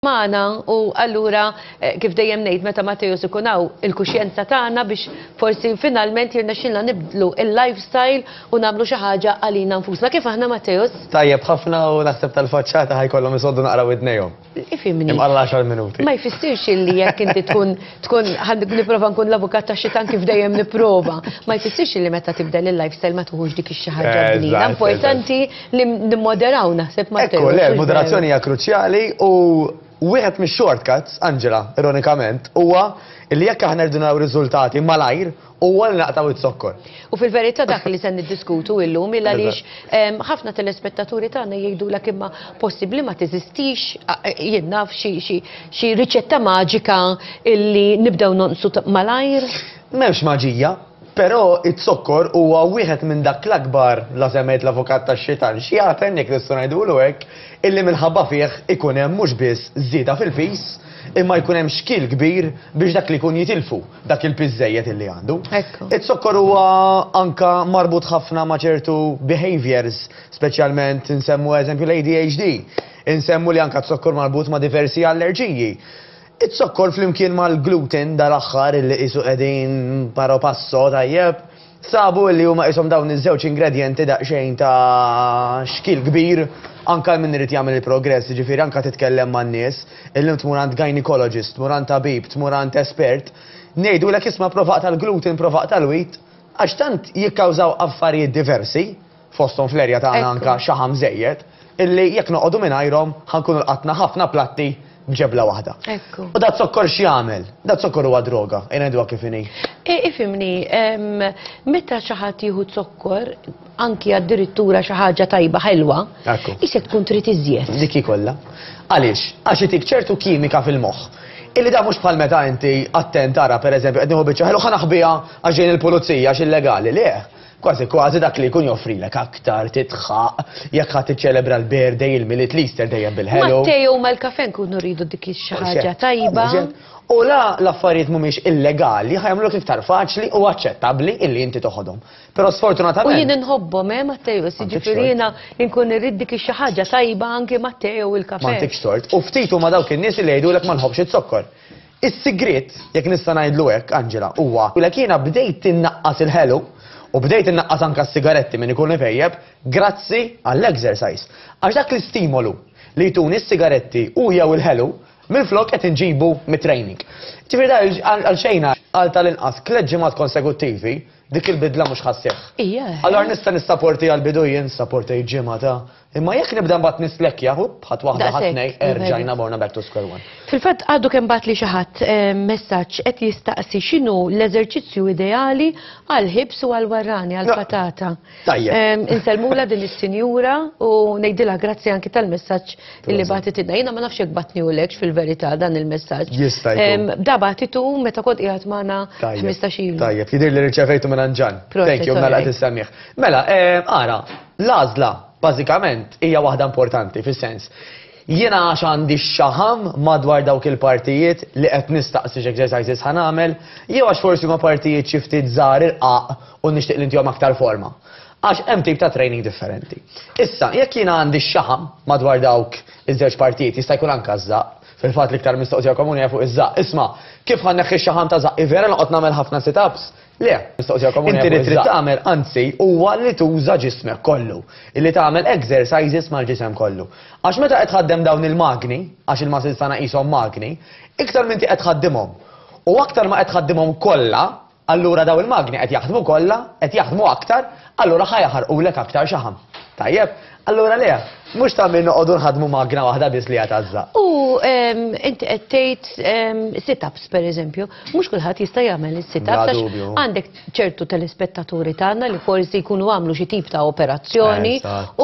Maħna u allura kif dejjem ngħid meta Matteus ikun hawn il-kuxjenza tagħna biex forsi finalment jirnexxilna nibdlu il-lifestyle u nagħmlu xi ħaġa għalina nfusna. Kif aħna Matteus? Tajjeb ħafna u naħseb tal-faċċata ħajkollhom isoddu naqra widnejhom. Ifhimni. Imqalla 10 minuti. Ma jfissirx illi jekk inti tkun nipprova nkun l-avukat tax-xitan kif dejjem nipprova. Ma jfissirx illi meta tibdel il-lifestyle ma tuħux dik ix-xi ħaġa ġdida. Importanti li nimmoderaw naħseb Matteus. Ekku, le, l-moderazzjoni hija kruċjali u wieħed mix-shortcuts, Angela, ironikament, huwa li jekk aħna rridu naraw riżultati malajr huwa li naqtaw it-sokkor. U fil-verità dak li se niddiskutu illum il għaliex ħafna telespettaturi tagħna jgħidulek imma possibbli ma teżistix jien naf xi riċetta maġika illi nibdew nonqsu malajr. M'hemmx maġija, però it-sokkor huwa wieħed minn dak l-akbar la semmejt l-avukat tax-xitan xi għaten jekk nistgħu ngħidulu hekk illi minħabba fih ikun hemm mhux biss żieda fil-pis imma jkun hemm xkil kbir biex dak li jkun jitilfu dak il-piżejjed illi għandu. It-sokkor huwa anka marbut ħafna ma' ċertu behaviors, speċjalment insemmu eżempju l-ADHD, insemmu li anka t-sokkor marbut ma' diversi allerġiji. It-sokkor flimkien mal-gluten dal-aħħar illi qisu qegħdin paro passo tajjeb, sabu li huma qishom dawn iż-żewġ ingredjenti daqsxejn ta' xkil kbir anka min irid jagħmel il-progress, ġifieri anka titkellem man-nies, illi tmur għand gynecologist, tmur għand tabib, tmur għand espert, ngħidulek isma' provaq tal-gluten, provaq tal-wheat, għax tant jikkawżaw affarijiet diversi, fosthom fl-erja tagħna anka xaħam żejjed, illi jekk noqogħdu mingħajrhom ħankunu lqatna ħafna platti bġebla waħda. U dat sokkor x'jagħmel? Dat sokkor huwa droga, ngħiduha kif inhi. Ifhimni, meta xi ħadd jieħu sokkor anki addirittura xi ħaġa tajba ħelwa, isek tkun trid iżjed. Dik kollha. Għaliex? Għax itik ċertu kimika fil-moħħ. Illi da mhux bħal meta inti attent tara pereżempju qed nieħu biċċa ħelu ħanaħbiha għax ġejn il-pulizija għax illegali, le. Kważi dak li jkun joffrilek aktar titħaq, jekk ħadd tiċċelebra l-birthday, il-milit l-Easter dejjem bil-ħelu. Matteo mal-kafe nkunu rridu dik xi ħaġa tajba. U la l-affarijiet mhumiex illegali, ħajamluk iktar faċli u aċċettabbli illi inti toħodhom. Però sfortunatament. U jien inħobbhom Matteo, jiġifieri jiena nkun irrid dik xi ħaġa tajba anke Matteo il-kafe. M'għandekx tort. U ftit huma dawk in-nies li jgħidulek ma nħobbx it-sokkor. Is-sigriet, jekk nista' ngħidlu hekk, Angela, huwa lek jiena bdejt tinnaqqas il-ħelu u bdejt innaqqas anka s-sigaretti minn ikun ifejjeb grazzi għall-exercise. Għax dak l-istimolu li jtuni s-sigaretti u jew il-ħelu mill-flok qed inġibu mit-training. Ġifieri da għal xejna għal tal-inqas tliet ġimgħat konsekuttivi dik il-bidla mhux ħassieħ. Allora nista' nissapporti għall-bidu jien sapporti ġimgħata. Imma jekk nibda mbagħad nislekkja ħadd waħda ħadd ngħid erġajna morna back to square one. Fil-fatt għadu kemm bat li xi ħadd messaġġ qed jistaqsi x'inhu l-eżerċizzju ideali għal ħibs u għal warrani għal patata. Insellmula din is-sinjura u ngħidilha grazzi anki tal-messaġġ illi bagħtitilna. Jiena ma nafx jekk batniwlekx fil-verità dan il-messaġġ. Da bagħtitu meta kont qiegħed magħna 15 ilu. Tajjeb, jidher li rċevejtu minn Ġan. Thank you, mela qed issemmih. Mela, ara, l-għażla bażikament hija waħda importanti fis-sens. Jiena għax għandi x-xaħam madwar dawk il-partijiet li qed nistaqsi x'exercises ħanamel, jew għax forsi huma partijiet xi ftit żgħar irqaq u nixtieq li intihom aktar forma. Għax hemm tip ta' training differenti. Issa, jekk jiena għandi x-xaħam madwar dawk iż-żewġ partijiet jista' jkun anke żaq, fil-fatt l-iktar mistoqsija komuni fuq iż-żaq. Isma' kif ħanneħħi x-xaħam ta' żaq vera noqgħod nagħmel ħafna sit-ups? Le, mistoqsija komuni. Inti trid tagħmel anzi huwa li tuża ġismek kollu, illi tagħmel exercises mal-ġisem kollu. Għax meta qed tħaddem dawn il-magni, għax il-muscles tagħna qishom magni, iktar minn qed tħaddimhom. U aktar ma qed tħaddimhom kollha, allura daw il-magni qed jaħdmu kollha, qed jaħdmu aktar, allura ħajaħarqulek aktar xaħam. Tajjeb, allura le, mhux tagħmel noqogħdu nħaddmu magna waħda biss li qed tażżaq. U inti qed tgħid sit-ups pereżempju, mhux kulħadd jista' jagħmel is-sit-ups għax għandek ċertu telespettaturi tagħna li forsi jkunu għamlu xi tip ta' operazzjoni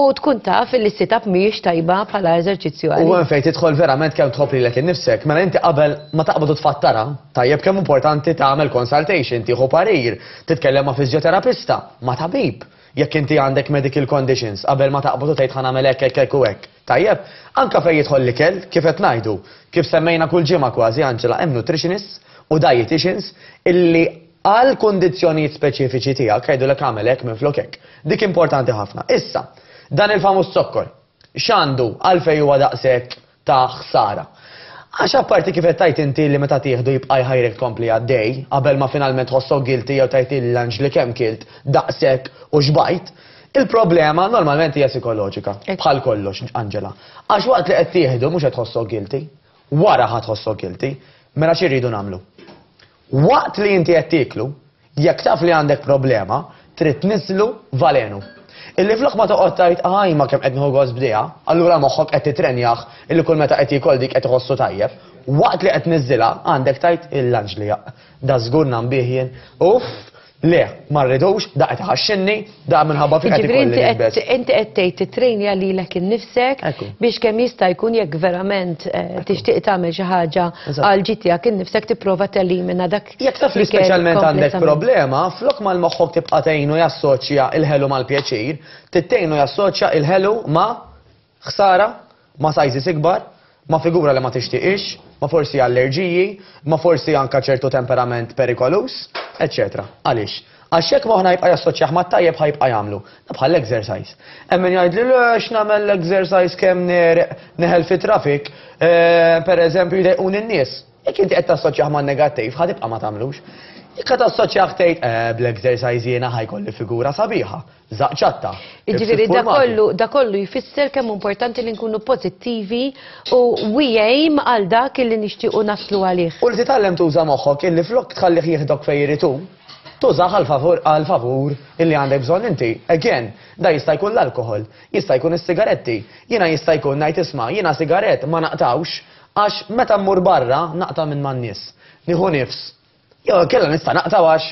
u tkun taf li s-sit-up mhijiex tajba bħala eżerċizzju għalik. U hemm fejn tidħol verament kemm tħobb lilek innifsek, mela inti qabel ma taqbadu tfattara, tajjeb kemm importanti tagħmel consultation, tieħu parir, titkellem ma' fiżjoterapista, ma' tabib. Jekk inti għandek medical conditions, qabel ma taqbadu tgħid ħanamel hekk u hekk. Tajjeb, anke fejn jidħol l-ikel, kif qed ngħidu, kif semmejna kull ġimgħa kważi Angela, hemm nutritionists u dietitians illi għal kondizzjonijiet speċifiċi tiegħek jgħidulek għamel hekk minflok hekk. Dik importanti ħafna. Issa, dan il-famuż sokkor, x'għandu għalfejn huwa daqshekk ta' ħsara. Għax apparti kif qed tajt inti li meta tieħdu jibqa' jħajrek tkompli għaddej, qabel ma finalment ħossok guilty jew tajt il-lunch li kemm kilt daqshekk u xbajt, il-problema normalment hija psikoloġika. Bħal kollox, Angela. Għax waqt li qed tieħdu mhux qed tħossok guilty, wara ħadd tħossok guilty, mela x'iridu nagħmlu? Waqt li inti qed tieklu, jekk taf li għandek problema, trid tniżlu valenu. Illi flok ma toqgħod tajt ma kemm qed nieħu gost bdejha, allura moħħok qed titrenjaħ illi kull meta qed jikol dik qed iħossu tajjeb. Waqt li qed niżilha għandek tajt il-lunch li da żgur nambih jien. Le, ma rridux, da qed iħaxxinni, da minħabba fi qed ikolli nilbes. Inti qed tgħid titrenja lilek innifsek biex kemm jista' jkun jekk verament tixtieq tagħmel xi ħaġa għal ġid tiegħek innifsek tipprova telimina dak. Jekk taf li speċjalment għandek problema, flok mal-moħħok tibqa' tgħinu jassoċja il-ħelu mal-pjaċir, tittejnu jassoċja il-ħelu ma' ħsara, ma' sajżis ikbar, ma' figura li ma tixtieqix, ma' forsi allerġiji, ma' forsi anka ċertu temperament perikolus, etc. Għaliex? Għax jekk moħħna jibqa' jassoċjaħ ma' tajjeb ħajbqa' jagħmlu. Bħal exercise. Emmin jgħidli lex nagħmel exercise kemm neħel fit-trafik, pereżempju jdejqun in-nies. Jekk inti qed tassoċjaħ ma' negattiv, ħadibqa' ma tagħmlux. Jekk qed tassoċjaħ tgħid bl-exercise jiena ħajkolli figura sabiħa, żaqċatta. Jiġifieri da kollu jfisser kemm importanti li nkunu pożittivi u aim għal dak li nixtiequ naslu għalih. U li titgħallem tuża moħħok illi flok tħallih jieħdok fejn jiritu, tużaħ għal favur illi għandek bżonn inti. Again, da jista' jkun l-alkohol, jista' jkun is-sigaretti, jiena jista' jkun ngħid isma' jiena sigarett ma naqtawx għax meta mmur barra naqta' minn man-nies. Nieħu nifs. Jo, kella nista' naqtaw għax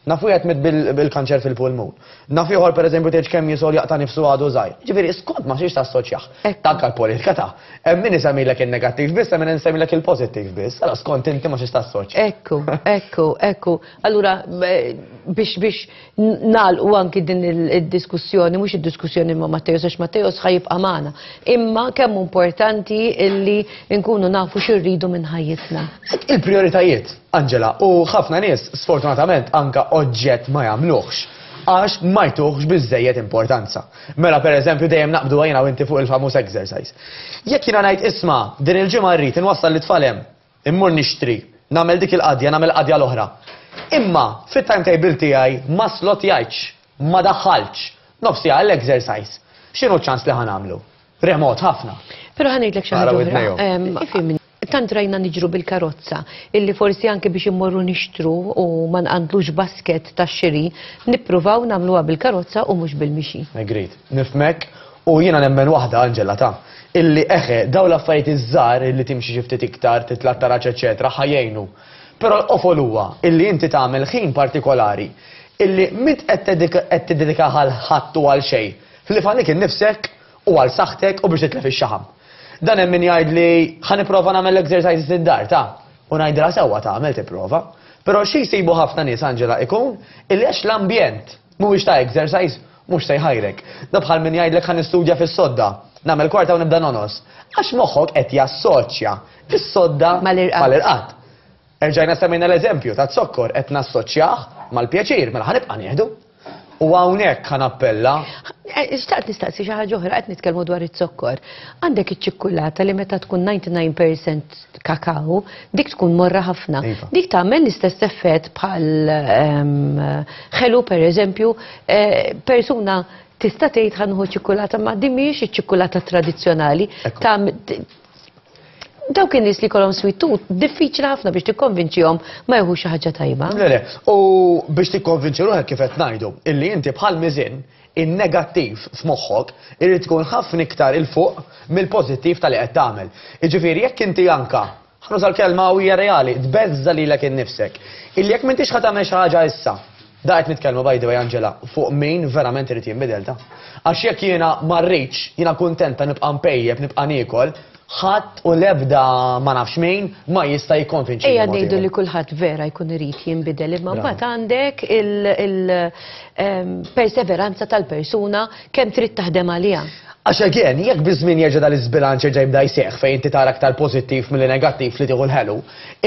nafu jgħatmit bil-kanċer fil-pulmun. Nafu jħor per eżempju teġ kemm jisol jaqta nifsu għadu zaħir. Ġifiri, skont ma xiex ta' soċjaħ. Tanka l-politika ta' min isemilek il-negativ bis, min isemilek il-pozitiv bis. Għala skont inti ma xiex ta' soċjaħ. Ekku. Allura, biex nalqu anki din il-diskussjoni, mux il-diskussjoni ma' Mattejos, għax Mattejos ħajibqa' magħna. Imma kemm importanti illi nkunu nafu xirridu minn ħajjitna. Il-prioritajiet, Angela, u ħafna nies sfortunatament anka oġġett ma jagħmluhx għax ma jtuħx biżejjed importanza. Mela pereżempju dejjem naqbdu għajna u inti fuq il-famuż exercise. Jekk jiena ngħid isma' din il-ġimgħa rrid inwassal li tfalem, immur nixtri, nagħmel dik il-qadja, nagħmel qadja l-oħra. Imma fit-timetable tiegħi ma slot jgħidx, ma daħħalx nofsi għall-exercise. X'inhu ċans li ħanamlu? Remot ħafna. Però ħanejdlek xi ħaġa tant rajna niġru bil-karozza, illi forsi anke biex immorru nixtru u ma nqandlux basket ta' xiri, nippruvaw nagħmluha bil-karozza u mhux bil-mixi. Agreed. Nifmek u jiena nemmen waħda Angela ta' illi daw l-affarijiet iż-żgħar illi timxi xi ftit iktar, titla' taraġ eċetera ħajjejnu. Però l-qofol huwa illi inti tagħmel ħin partikolari illi mit qed tiddedika għal ħadd u għal xejn. Fl-ifalik innifsek u għal saħħtek u biex titlef ix-xaħam. Dan hemm min jgħid li ħaniprova nagħmel exercises id-dar ta' u ngħidilha sewwa tagħmel tipprova. Però xi jsibu ħafna nies Angela ikun illi għax l-ambjent mhuwiex ta' exercise mhux se jħajrek. Da bħal min jgħidlek ħanistudja fis-sodda, nagħmel kwarta u nibda nonos. Għax moħħok qed jassoċja fis-sodda mal-irqad. Erġajna semmejna l-eżempju ta' zokkor qed nassoċjah mal-pjaċir mela ħanibqa' nieħdu. U hawnhekk ħanappella. Xtaqt nistaqsi xi ħaġa oħra qed nitkellmu dwar it-zokkor. Għandek iċ-ċikkulata li meta tkun 99% kakao, dik tkun morra ħafna. Dik tagħmel l-istess effett bħal ħelu pereżempju, persuna tista' tgħid ħanħu ċikkulata ma din mhijiex iċ-ċikkulata tradizzjonali. Dawk in-nies li kolhom sweet tooth, diffiċli ħafna biex tikkonvinċihom ma jieħu xi ħaġa tajba. Le, u biex tikkonvinċi ruħek kif qed ngħidu, illi inti bħal miżin in-negattiv f'moħħok irid tkun ħafna iktar il fuq mill-pożittiv tal-li qed tagħmel. Jiġifieri jekk inti anka ħanuża l-kelma hija reali, tbeżża lilek innifsek. Illi jekk m'intix ħad tagħmel xi ħaġa issa. Da qed nitkellmu by the way Angela fuq min verament irid jinbidel ta'. Għax jekk jiena ma rridx, jiena kuntenta nibqa' mpejjeb, nibqa' niekol, ħadd u lebda ma nafx min ma jista' jikkonvinċi. Ejja ngħidu li kulħadd vera jkun irid jinbidel, imma mbagħad għandek il-perseveranza tal-persuna kemm trid taħdem għaliha. Għax again, jekk biżmien jerġa' dal-iżbilanċ jerġa' jibda jseħħ fejn inti tara aktar pożittiv milli negattiv li tieħu l-ħelu,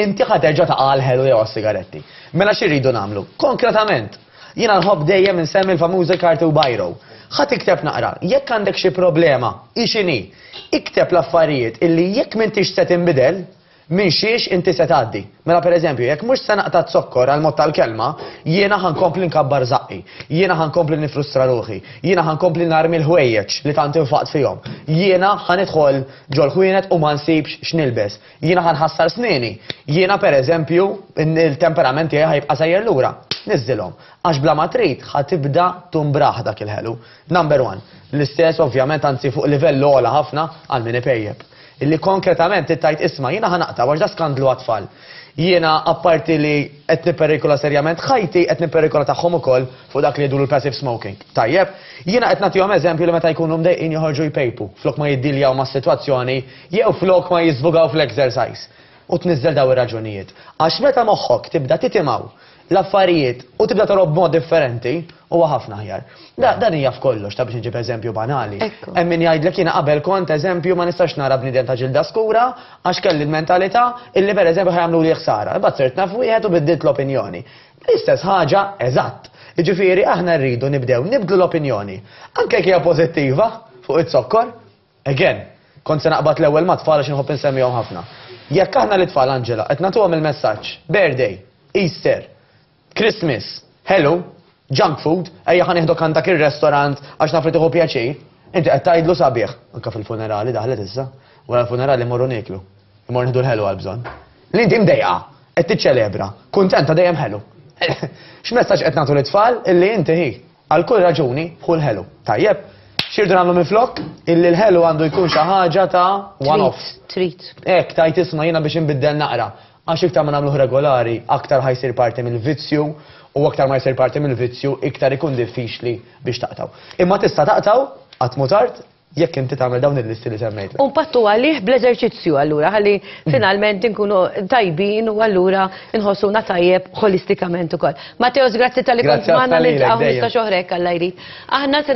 inti ħadd terġa' taqa' l-ħelu jew għas-sigaretti. Mela x'irridu nagħmlu? Konkretament, jiena nħobb dejjem insemmi l-famuża kartu bajro. Ħadd ikteb naqra, jekk għandek xi problema, ixini, ikteb l-affarijiet illi jekk m'intix se tinbidel, minn xiex inti se tgħaddi. Mela pereżempju, jekk mhux se naqta' zokkor għal mod tal-kelma, jiena ħankompli nkabbar zaqqi, jiena ħankompli nifrustra ruħi, jiena ħankompli narmi l-ħwejjeġ li tant infaqt fihom, jiena ħanidħol ġol ħwienet u ma nsibx x'nilbes, jiena ħanħassar sneni, jiena pereżempju il-temperament tiegħi ħajbqa' sejjer lura. Niżilhom, għax bla ma trid ħatibda tumbraħ dak il-ħelu. Number one, l-istess ovvjament anzi fuq livell ogħla ħafna għal min ipejjeb. Illi konkretament ittajt isma' jiena ħanaqta għax da skandlu għatfall. Jiena apparti li qed nipperikola serjament ħajti qed nipperikola tagħhom ukoll fuq dak li jidulu l-passive smoking. Tajjeb, jiena qed nagħtihom eżempju li meta jkunu mdejqin joħorġu jpejpu, flok ma jiddiljaw mas-sitwazzjoni jew flok ma jiżvugaw fl-exercise. U tniżżel daw ir-raġunijiet. Għax meta moħħok tibda titimaw l-affarijiet u tibda torob b'mod differenti huwa ħafna ħjar. Dan hija f'kollox, ta' biex nġib eżempju banali. Hemm min jgħidlek jiena qabel kont eżempju ma nistax nara bniedem ta' ġilda skura għax kelli l-mentalità illi pereżempju ħajamlu li ħsara. Imbagħad sirt naf wieħed u biddilt l-opinjoni. L-istess ħaġa eżatt. Jiġifieri aħna rridu nibdlu l-opinjoni. Anke hija pożittiva fuq it-sokkor. Again, kont se naqbad l-ewwel ma' tfal għax inħobb insemmihom ħafna. Jekk aħna l-tfal Anġela qed nagħtuhom il-messaġġ birthday, Easter, Christmas, hello, junk food, ejja ħanieħdok għandak il-restorant għax nafri tieħu pjaċir. Inti qed tgħidlu sabiħ, anke fil-funerali daħlet issa, wara l-funerali morru niklu. Immorru nieħdu l-ħelu għal bżonn. Li inti mdejqa, qed tiċċelebra, kuntenta dejjem ħelu. X'messaġġ qed nagħtu l-tfal illi inti hi għal kull raġuni ħu l-ħelu. Tajjeb, xirdu nagħmlu minflok illi l-ħelu għandu jkun xi ħaġa ta' one-off. Treat. Hekk tajt isma' jiena biex inbiddel naqra. Għax iktar ma nagħmluh regolari, aktar ħajsir parti mill-vizzju u aktar ma jsir parti mill-vizzju, iktar ikun diffiċli biex taqtaw. Imma tista' taqtaw qatt mu tard jekk inti tagħmel dawn il-listi li semmejt. U mpattu għalih bl-eżerċizzju allura, ħalli finalment inkunu tajbin u allura inħossuna tajjeb holistikament ukoll. Mateos, grazzi tal-li kont magħna niltaqgħu 15 oħrek Alla jrid. Aħna se